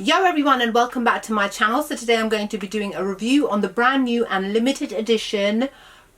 Yo everyone, and welcome back to my channel. So today I'm going to be doing a review on the brand new and limited edition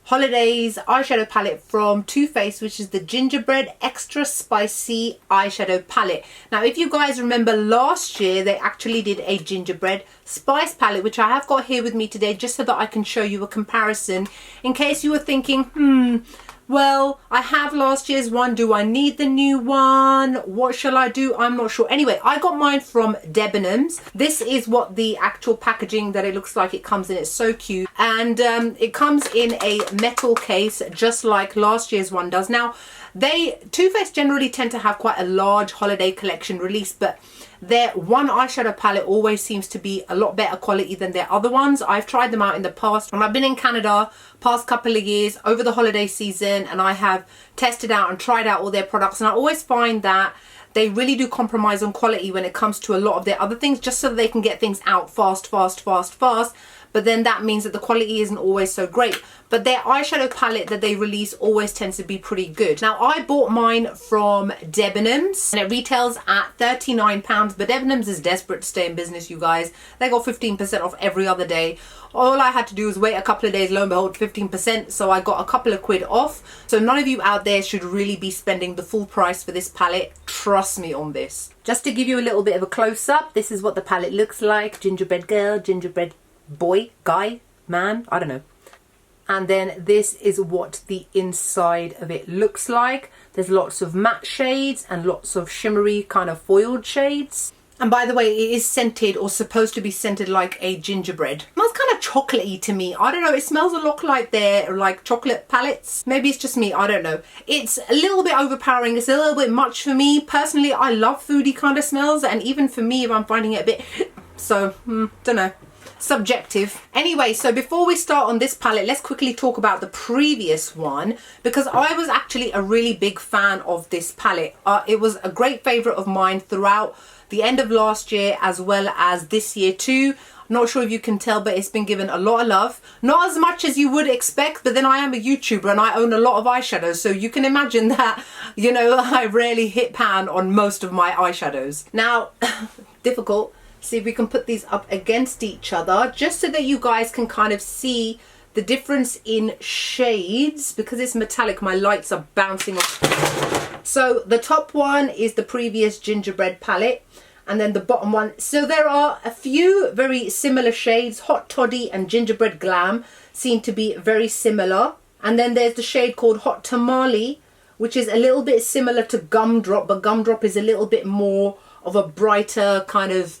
Holidays eyeshadow palette from Too Faced, which is the Gingerbread Extra Spicy eyeshadow palette. Now if you guys remember last year, they actually did a gingerbread spice palette, which I have got here with me today just so that I can show you a comparison in case you were thinking, well, I have last year's one. Do I need the new one? What shall I do? I'm not sure. Anyway, I got mine from Debenhams. This is what the actual packaging that it looks like it comes in. It's so cute. And it comes in a metal case just like last year's one does. Now, Too Faced generally tend to have quite a large holiday collection release, but their one eyeshadow palette always seems to be a lot better quality than their other ones. I've tried them out in the past and I've been in Canada past couple of years over the holiday season, and I have tested out and tried out all their products, and I always find that they really do compromise on quality when it comes to a lot of their other things, just so that they can get things out fast. But then that means that the quality isn't always so great. But their eyeshadow palette that they release always tends to be pretty good. Now I bought mine from Debenhams and it retails at £39, but Debenhams is desperate to stay in business, you guys. They got 15% off every other day. All I had to do was wait a couple of days, lo and behold, 15%. So I got a couple of quid off. So none of you out there should really be spending the full price for this palette. Trust me on this. Just to give you a little bit of a close-up, this is what the palette looks like. Gingerbread girl, gingerbread boy, guy, man, I don't know. And then this is what the inside of it looks like. There's lots of matte shades and lots of shimmery kind of foiled shades. And by the way, it is scented, or supposed to be scented, like a gingerbread. It smells kind of chocolatey to me. I don't know, it smells a lot like their chocolate palettes. Maybe it's just me, I don't know. It's a little bit overpowering, it's a little bit much for me. Personally, I love foodie kind of smells, and even for me, if I'm finding it a bit, so, don't know. Subjective. Anyway, so before we start on this palette, let's quickly talk about the previous one, because I was actually a really big fan of this palette. It was a great favorite of mine throughout the end of last year as well as this year too. Not sure if you can tell, but it's been given a lot of love. Not as much as you would expect, but then I am a YouTuber and I own a lot of eyeshadows, so you can imagine that, you know, I rarely hit pan on most of my eyeshadows. Now, difficult. See if we can put these up against each other just so that you guys can kind of see the difference in shades. Because it's metallic, my lights are bouncing off. So the top one is the previous gingerbread palette, and then the bottom one. So there are a few very similar shades. Hot Toddy and Gingerbread Glam seem to be very similar. And then there's the shade called Hot Tamale, which is a little bit similar to Gumdrop, but Gumdrop is a little bit more of a brighter kind of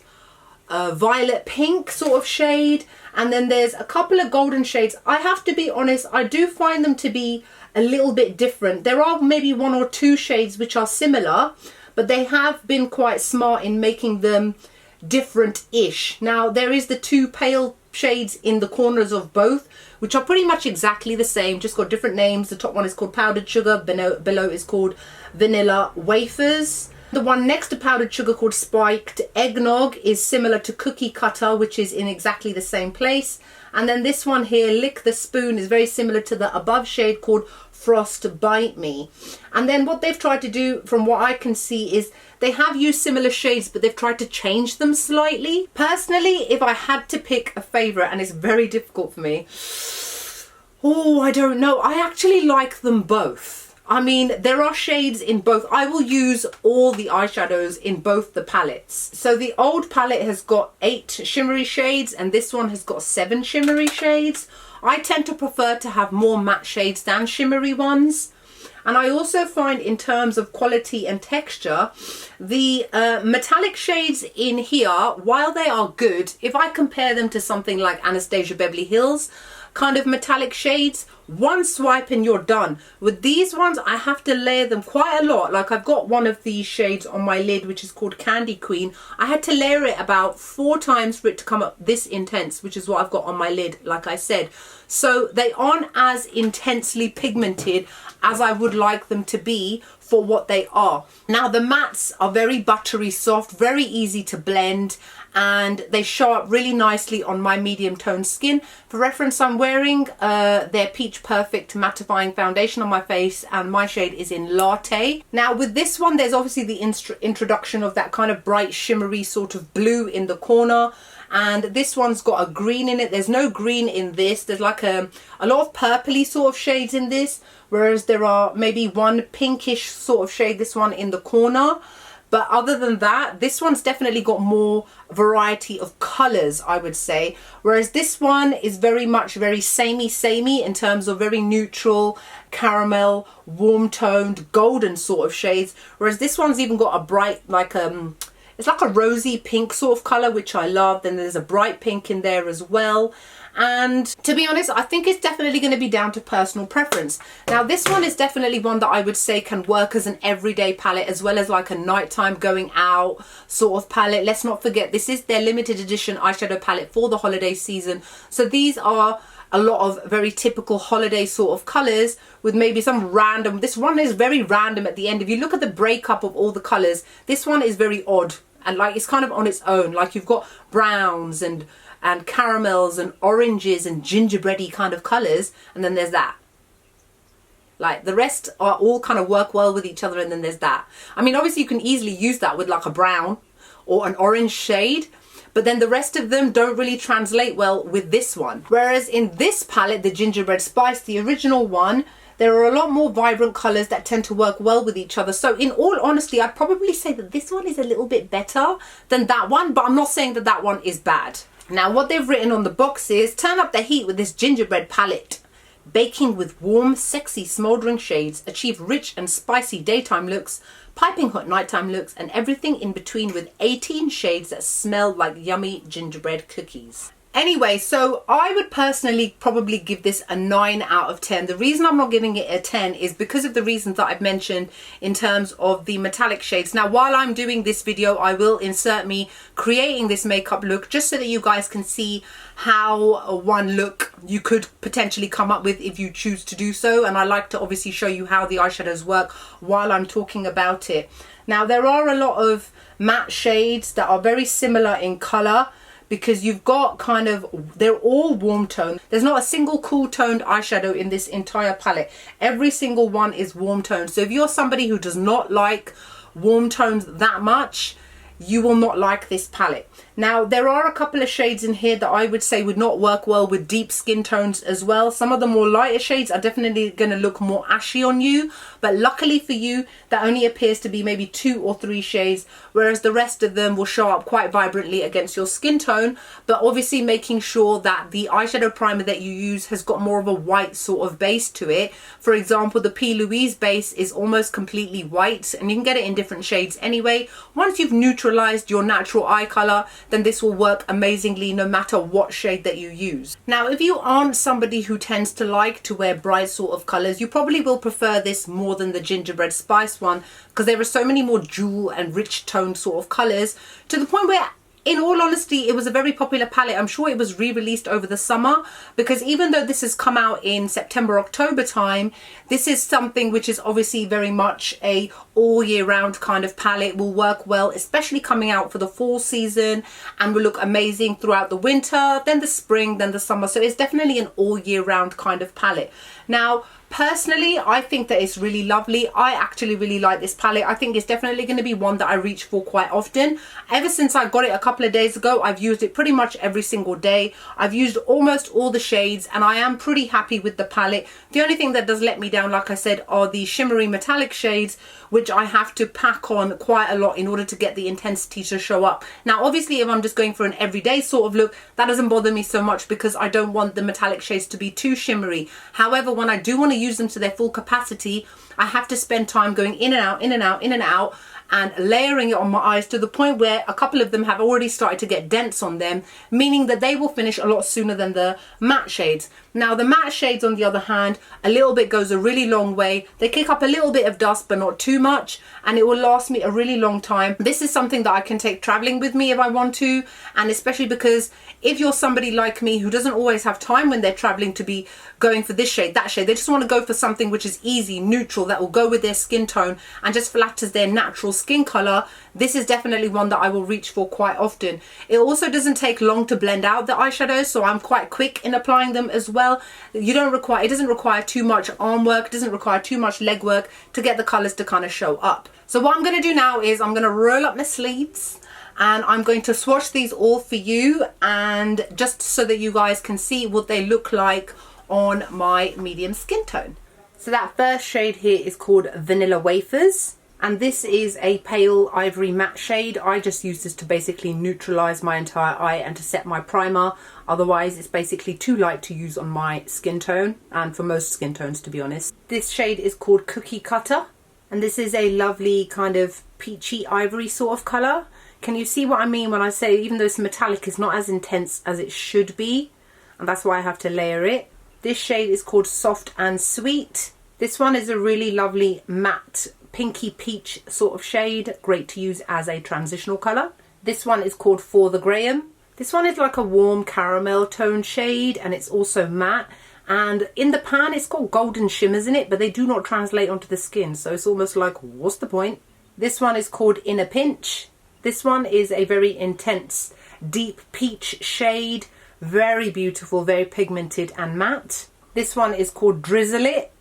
violet pink sort of shade. And then there's a couple of golden shades. I have to be honest, I do find them to be a little bit different. There are maybe one or two shades which are similar, but they have been quite smart in making them different-ish. Now there is the two pale shades in the corners of both, which are pretty much exactly the same, just got different names. The top one is called Powdered Sugar, below is called Vanilla Wafers. The one next to Powdered Sugar, called Spiked Eggnog, is similar to Cookie Cutter, which is in exactly the same place. And then this one here, Lick the Spoon, is very similar to the above shade called Frost Bite Me. And then what they've tried to do, from what I can see, is they have used similar shades, but they've tried to change them slightly. Personally, if I had to pick a favourite, and it's very difficult for me, oh, I don't know. I actually like them both. I mean, there are shades in both. I will use all the eyeshadows in both the palettes. So the old palette has got 8 shimmery shades and this one has got 7 shimmery shades. I tend to prefer to have more matte shades than shimmery ones. And I also find, in terms of quality and texture, the metallic shades in here, while they are good, if I compare them to something like Anastasia Beverly Hills kind of metallic shades, one swipe and you're done. With these ones, I have to layer them quite a lot. Like, I've got one of these shades on my lid, which is called Candy Queen. I had to layer it about 4 times for it to come up this intense, which is what I've got on my lid, like I said. So they aren't as intensely pigmented as I would like them to be for what they are. Now the mattes are very buttery soft, very easy to blend, and they show up really nicely on my medium toned skin. For reference, I'm wearing their peach Peach Perfect Mattifying Foundation on my face, and my shade is in Latte. Now with this one, there's obviously the introduction of that kind of bright shimmery sort of blue in the corner, and this one's got a green in it. There's no green in this. There's like a lot of purpley sort of shades in this, whereas there are maybe one pinkish sort of shade, this one in the corner. But other than that, this one's definitely got more variety of colors, I would say. Whereas this one is very much very samey in terms of very neutral, caramel, warm toned, golden sort of shades. Whereas this one's even got a bright, like it's like a rosy pink sort of color, which I love. Then there's a bright pink in there as well. And to be honest, I think it's definitely going to be down to personal preference. Now this one is definitely one that I would say can work as an everyday palette, as well as like a nighttime going out sort of palette. Let's not forget, this is their limited edition eyeshadow palette for the holiday season. So these are a lot of very typical holiday sort of colors with maybe some random, this one is very random at the end. If you look at the breakup of all the colors, this one is very odd and like it's kind of on its own. Like you've got browns and caramels and oranges and gingerbready kind of colors, and then there's that. Like the rest are all kind of work well with each other, and then there's that. I mean, obviously you can easily use that with like a brown or an orange shade, but then the rest of them don't really translate well with this one. Whereas in this palette, the Gingerbread Spice, the original one, there are a lot more vibrant colors that tend to work well with each other. So in all honesty, I'd probably say that this one is a little bit better than that one, but I'm not saying that that one is bad. Now what they've written on the box is, turn up the heat with this gingerbread palette. Baking with warm, sexy, smouldering shades, achieve rich and spicy daytime looks, piping hot nighttime looks, and everything in between with 18 shades that smell like yummy gingerbread cookies. Anyway, so I would personally probably give this a 9 out of 10. The reason I'm not giving it a 10 is because of the reasons that I've mentioned in terms of the metallic shades. Now, while I'm doing this video, I will insert me creating this makeup look just so that you guys can see how one look you could potentially come up with if you choose to do so. And I like to obviously show you how the eyeshadows work while I'm talking about it. Now, there are a lot of matte shades that are very similar in color, because you've got kind of, they're all warm toned. There's not a single cool toned eyeshadow in this entire palette. Every single one is warm toned. So if you're somebody who does not like warm tones that much, you will not like this palette. Now, there are a couple of shades in here that I would say would not work well with deep skin tones as well. Some of the more lighter shades are definitely going to look more ashy on you, but luckily for you, that only appears to be maybe 2 or 3 shades, whereas the rest of them will show up quite vibrantly against your skin tone, but obviously making sure that the eyeshadow primer that you use has got more of a white sort of base to it. For example, the P. Louise base is almost completely white, and you can get it in different shades anyway. Once you've neutralized your natural eye color, then this will work amazingly no matter what shade that you use. Now, if you aren't somebody who tends to like to wear bright sort of colors, you probably will prefer this more than the Gingerbread Spice one, because there are so many more jewel and rich toned sort of colors, to the point where, in all honesty, it was a very popular palette. I'm sure it was re-released over the summer, because even though this has come out in September, October time, this is something which is obviously very much a all year round kind of palette. Will work well, especially coming out for the fall season, and will look amazing throughout the winter, then the spring, then the summer. So it's definitely an all year round kind of palette. Now, personally, I think that it's really lovely. I actually really like this palette. I think it's definitely going to be one that I reach for quite often. Ever since I got it a couple of days ago, I've used it pretty much every single day. I've used almost all the shades, and I am pretty happy with the palette. The only thing that does let me down, like I said, are the shimmery metallic shades, which I have to pack on quite a lot in order to get the intensity to show up. Now, obviously, if I'm just going for an everyday sort of look, that doesn't bother me so much, because I don't want the metallic shades to be too shimmery. However, when I do want to use them to their full capacity, I have to spend time going in and out, in and out, in and out, and layering it on my eyes, to the point where a couple of them have already started to get dents on them, meaning that they will finish a lot sooner than the matte shades. Now, the matte shades, on the other hand, a little bit goes a really long way. They kick up a little bit of dust, but not too much, and it will last me a really long time. This is something that I can take traveling with me if I want to, and especially because if you're somebody like me who doesn't always have time when they're traveling to be going for this shade, that shade, they just want to go for something which is easy, neutral, that will go with their skin tone and just flatters their natural skin color, this is definitely one that I will reach for quite often. It also doesn't take long to blend out the eyeshadows, so I'm quite quick in applying them as well. It doesn't require too much arm work, it doesn't require too much leg work to get the colors to kind of show up. So what I'm going to do now is I'm going to roll up my sleeves and I'm going to swatch these all for you, and just so that you guys can see what they look like on my medium skin tone. So that first shade here is called Vanilla Wafers, and this is a pale ivory matte shade. I just use this to basically neutralize my entire eye and to set my primer. Otherwise it's basically too light to use on my skin tone, and for most skin tones, to be honest. This shade is called Cookie Cutter, and this is a lovely kind of peachy ivory sort of color. Can you see what I mean when I say even though it's metallic, it's not as intense as it should be, and that's why I have to layer it. This shade is called Soft and Sweet. This one is a really lovely matte pinky peach sort of shade, great to use as a transitional color. This one is called For the Graham. This one is like a warm caramel tone shade, and it's also matte, and in the pan it's got golden shimmers in it, but they do not translate onto the skin, so it's almost like, what's the point? This one is called In a Pinch. This one is a very intense deep peach shade, very beautiful, very pigmented and matte. This one is called Drizzle It.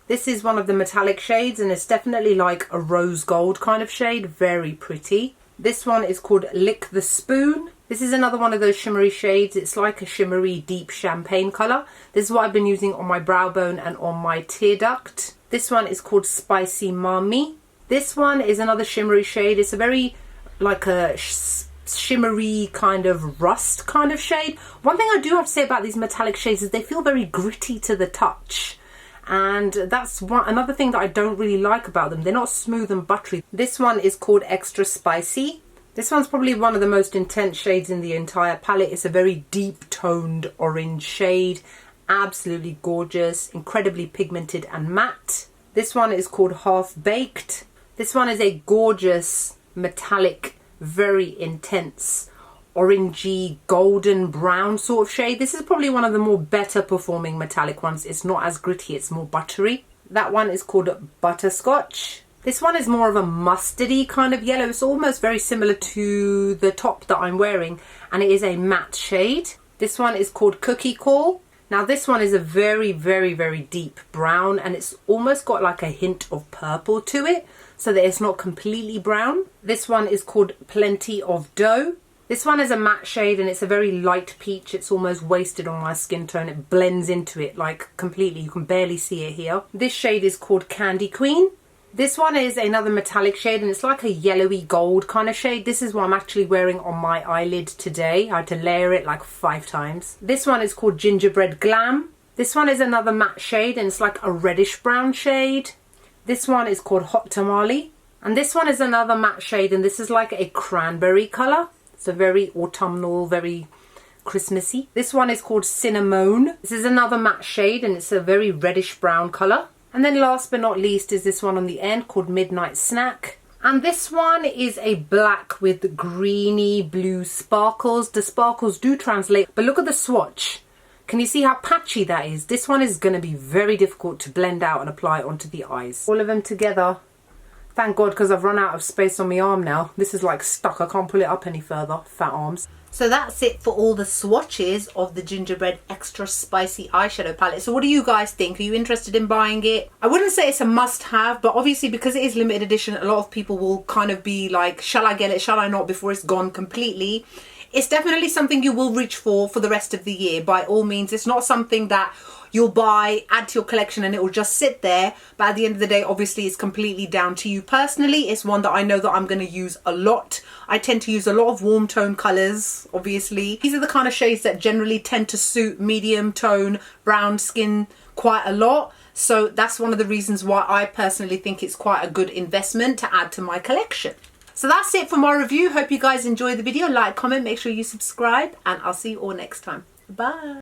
This is one of the metallic shades, and it's definitely like a rose gold kind of shade, very pretty. This one is called Lick the Spoon. This is another one of those shimmery shades. It's like a shimmery deep champagne colour. This is what I've been using on my brow bone and on my tear duct. This one is called Spicy Mommy. This one is another shimmery shade. It's a very like a shimmery kind of rust kind of shade. One thing I do have to say about these metallic shades is they feel very gritty to the touch, and that's another thing that I don't really like about them. They're not smooth and buttery. This one is called Extra Spicy. This one's probably one of the most intense shades in the entire palette. It's a very deep toned orange shade, absolutely gorgeous, incredibly pigmented and matte. This one is called Half Baked. This one is a gorgeous metallic, very intense orangey golden brown sort of shade. This is probably one of the more better performing metallic ones. It's not as gritty, it's more buttery. That one is called Butterscotch. This one is more of a mustardy kind of yellow. It's almost very similar to the top that I'm wearing, and it is a matte shade. This one is called Cookie Call. Now this one is a very, very, very deep brown, and it's almost got like a hint of purple to it, so that it's not completely brown. This one is called Plenty of Dough. This one is a matte shade, and it's a very light peach. It's almost wasted on my skin tone. It blends into it like completely. You can barely see it here. This shade is called Candy Queen. This one is another metallic shade, and it's like a yellowy gold kind of shade. This is what I'm actually wearing on my eyelid today. I had to layer it like 5 times. This one is called Gingerbread Glam. This one is another matte shade, and it's like a reddish brown shade. This one is called Hot Tamale, and this one is another matte shade, and this is like a cranberry colour. It's a very autumnal, very Christmassy. This one is called Cinnamon. This is another matte shade, and it's a very reddish brown colour. And then last but not least is this one on the end called Midnight Snack. And this one is a black with greeny blue sparkles. The sparkles do translate, but look at the swatch. Can you see how patchy that is? This one is going to be very difficult to blend out and apply onto the eyes. All of them together. Thank God, because I've run out of space on my arm now. This is like stuck. I can't pull it up any further. Fat arms. So that's it for all the swatches of the Gingerbread Extra Spicy eyeshadow palette. So what do you guys think? Are you interested in buying it? I wouldn't say it's a must-have, but obviously because it is limited edition, a lot of people will kind of be like, shall I get it, shall I not, before it's gone completely. It's definitely something you will reach for the rest of the year. By all means, it's not something that you'll buy, add to your collection, and it will just sit there. But at the end of the day, obviously, it's completely down to you personally. It's one that I know that I'm going to use a lot. I tend to use a lot of warm tone colours, obviously. These are the kind of shades that generally tend to suit medium tone brown skin quite a lot. So that's one of the reasons why I personally think it's quite a good investment to add to my collection. So that's it for my review. Hope you guys enjoyed the video. Like, comment, make sure you subscribe, and I'll see you all next time. Bye.